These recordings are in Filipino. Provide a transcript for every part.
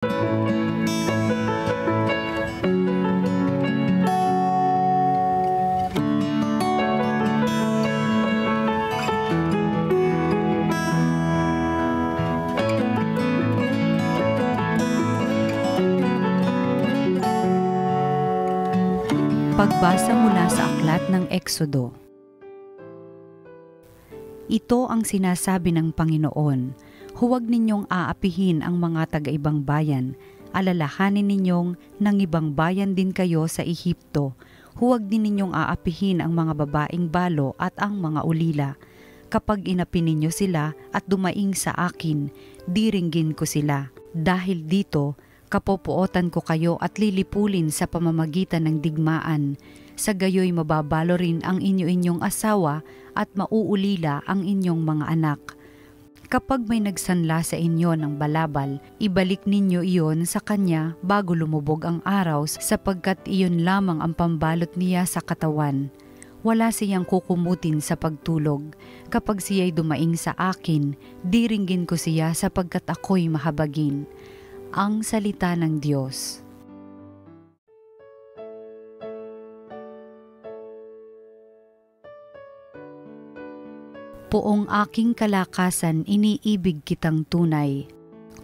Pagbasa mula sa aklat ng Eksodo. Ito ang sinasabi ng Panginoon, huwag ninyong aapihin ang mga taga-ibang bayan, alalahanin ninyong nangibang bayan din kayo sa Ehipto, huwag din ninyong aapihin ang mga babaeng balo at ang mga ulila. Kapag inapi ninyo sila at dumaing sa akin, diringgin ko sila. Dahil dito, kapopuotan ko kayo at lilipulin sa pamamagitan ng digmaan. Sa gayoy mababalo rin ang inyo-inyong asawa at mauulila ang inyong mga anak. Kapag may nagsanla sa inyo ng balabal, ibalik ninyo iyon sa kanya bago lumubog ang araw sapagkat iyon lamang ang pambalot niya sa katawan. Wala siyang kukumutin sa pagtulog. Kapag siya'y dumaing sa akin, diringgin ko siya sapagkat ako'y mahabagin. Ang salita ng Diyos. Poong aking kalakasan, iniibig kitang tunay.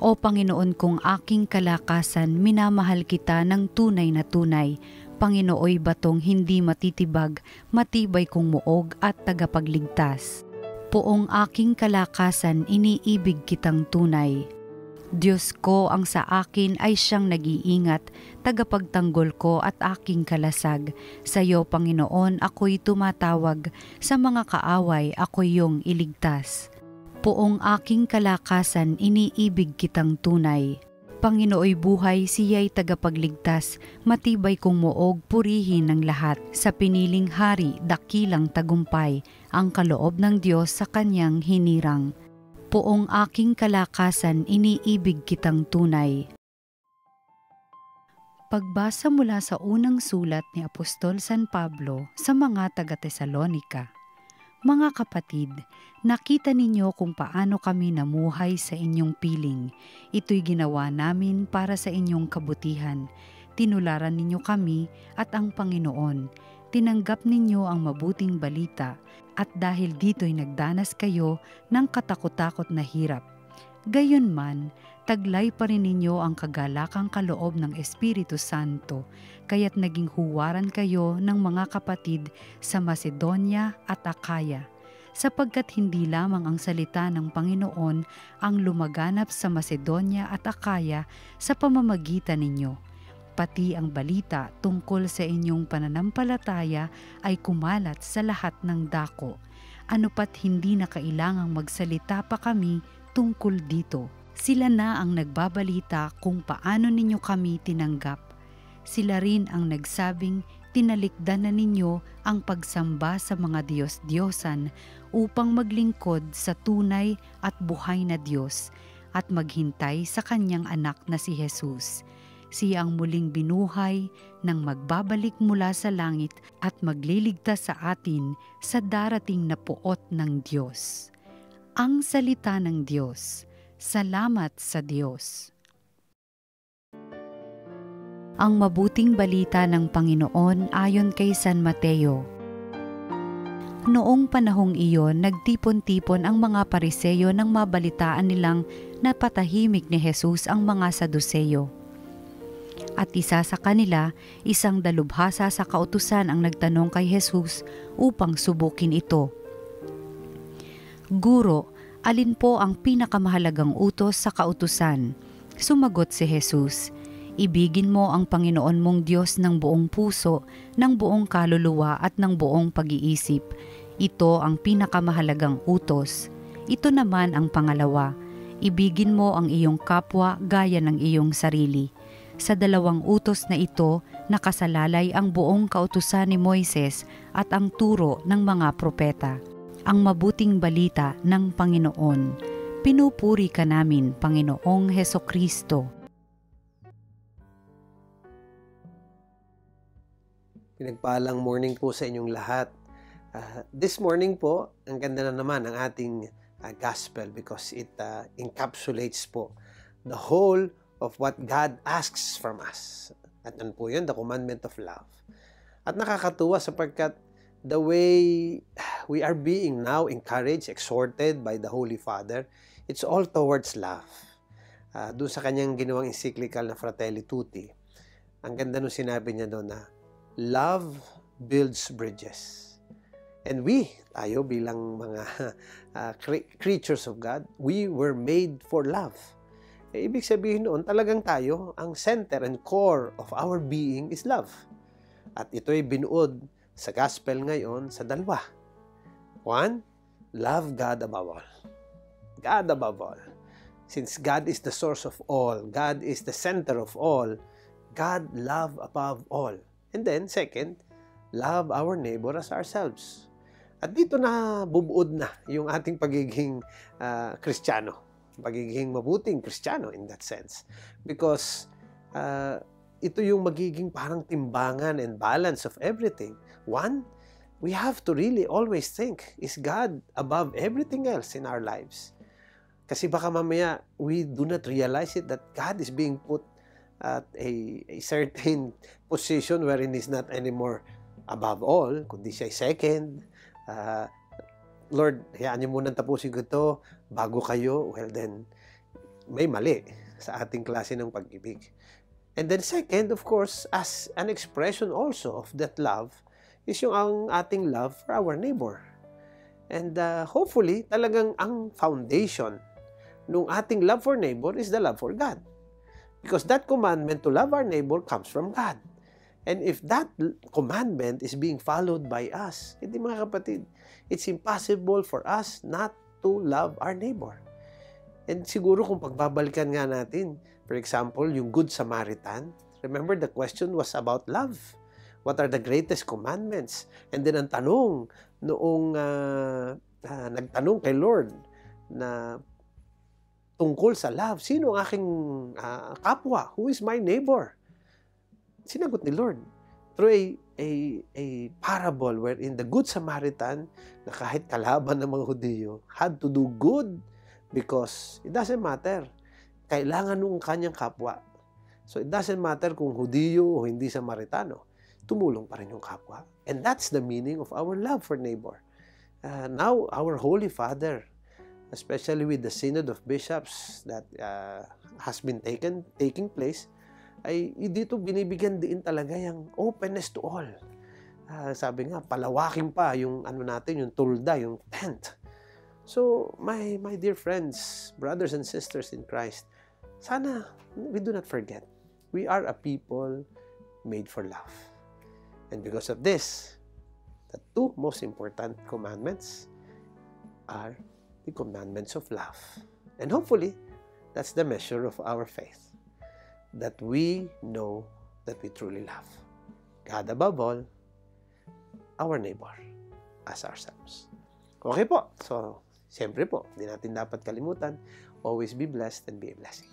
O Panginoon kong aking kalakasan, minamahal kita ng tunay na tunay. Panginooy batong hindi matitibag, matibay kong muog at tagapagligtas. Poong aking kalakasan, iniibig kitang tunay. Diyos ko ang sa akin ay siyang nag-iingat, tagapagtanggol ko at aking kalasag. Sa iyo, Panginoon, ako'y tumatawag, sa mga kaaway ako'y iyong iligtas. Poong aking kalakasan, iniibig kitang tunay. Panginooy buhay, siya'y tagapagligtas, matibay kong muog, purihin ng lahat. Sa piniling hari, dakilang tagumpay, ang kaloob ng Diyos sa kanyang hinirang. Poong aking kalakasan, iniibig kitang tunay. Pagbasa mula sa unang sulat ni Apostol San Pablo sa mga taga-Tesalonika. Mga kapatid, nakita ninyo kung paano kami namuhay sa inyong piling. Ito'y ginawa namin para sa inyong kabutihan. Tinularan ninyo kami at ang Panginoon. Tinanggap ninyo ang mabuting balita at dahil dito'y nagdanas kayo ng katakot-takot na hirap. Gayunman, taglay pa rin ninyo ang kagalakang kaloob ng Espiritu Santo, kaya't naging huwaran kayo ng mga kapatid sa Macedonia at Akaya, sapagkat hindi lamang ang salita ng Panginoon ang lumaganap sa Macedonia at Akaya sa pamamagitan ninyo. Pati ang balita tungkol sa inyong pananampalataya ay kumalat sa lahat ng dako. Ano pat hindi na kailangang magsalita pa kami tungkol dito. Sila na ang nagbabalita kung paano ninyo kami tinanggap. Sila rin ang nagsabing tinalikdan na ninyo ang pagsamba sa mga Diyos-Diyosan upang maglingkod sa tunay at buhay na Diyos at maghintay sa kanyang anak na si Jesus. Siya ang muling binuhay nang magbabalik mula sa langit at magliligtas sa atin sa darating na puot ng Diyos. Ang salita ng Diyos. Salamat sa Diyos. Ang mabuting balita ng Panginoon ayon kay San Mateo. Noong panahong iyon, nagtipon-tipon ang mga Pariseyo nang mabalitaan nilang napatahimik ni Jesus ang mga Saduseyo. At isa sa kanila, isang dalubhasa sa kautusan ang nagtanong kay Jesus upang subukin ito. Guro, alin po ang pinakamahalagang utos sa kautusan? Sumagot si Jesus, ibigin mo ang Panginoon mong Diyos ng buong puso, ng buong kaluluwa at ng buong pag-iisip. Ito ang pinakamahalagang utos. Ito naman ang pangalawa, ibigin mo ang iyong kapwa gaya ng iyong sarili. Sa dalawang utos na ito, nakasalalay ang buong kautusan ni Moises at ang turo ng mga propeta. Ang mabuting balita ng Panginoon. Pinupuri ka namin, Panginoong Hesukristo. Pinagpalang morning po sa inyong lahat. This morning po, ang ganda na naman ang ating gospel because it encapsulates po the whole of what God asks from us. At yan po yun, the commandment of love. At nakakatuwa sapagkat the way we are being now encouraged, exhorted by the Holy Father, it's all towards love. Doon sa kanyang ginawang encyclical na Fratelli Tutti, ang ganda nung sinabi niya doon na, love builds bridges. And tayo bilang mga creatures of God, we were made for love. Ibig sabihin noon, talagang tayo, ang center and core of our being is love. At ito'y binuod sa gospel ngayon sa dalawa. One, love God above all. God above all. Since God is the source of all, God is the center of all, God love above all. And then, second, love our neighbor as ourselves. At dito na bubuod na yung ating pagiging Kristiyano. Pagiging mabuting Kristiyano in that sense. Because ito yung magiging parang timbangan and balance of everything. One, we have to really always think, is God above everything else in our lives? Kasi baka mamaya we do not realize it that God is being put at a certain position wherein He's not anymore above all, kundi siya second. Lord, hayaan niyo muna tapusin ko ito bago kayo. Well then, may mali sa ating klase ng pag-ibig. And then second, of course, as an expression also of that love, is yung ang ating love for our neighbor. And hopefully, talagang ang foundation nung ating love for neighbor is the love for God. Because that commandment to love our neighbor comes from God. And if that commandment is being followed by us, hindi mga kapatid, it's impossible for us not to love our neighbor. And siguro kung pagbabalikan nga natin, for example, yung Good Samaritan, remember the question was about love. What are the greatest commandments? And then ang tanong, noong nagtanong kay Lord na tungkol sa love, sino ang aking kapwa? Who is my neighbor? Sinagot ni Lord through a parable wherein the Good Samaritan, na kahit kalaban ng mga Hudiyo, had to do good because it doesn't matter. Kailangan nung kanyang kapwa. So it doesn't matter kung Hudiyo o hindi Samaritano. Tumulong pa rin yung kapwa. And that's the meaning of our love for neighbor. Now, our Holy Father, especially with the Synod of Bishops that has been taking place, ay dito binibigyan din talaga yung openness to all. Sabi nga, palawakin pa yung natin, yung tulda, yung tent. So, my dear friends, brothers and sisters in Christ, sana we do not forget, we are a people made for love. And because of this, the two most important commandments are the commandments of love. And hopefully, that's the measure of our faith. That we know that we truly love God above all, our neighbor as ourselves. Okay po. So, siyempre po, hindi natin dapat kalimutan, always be blessed and be a blessing.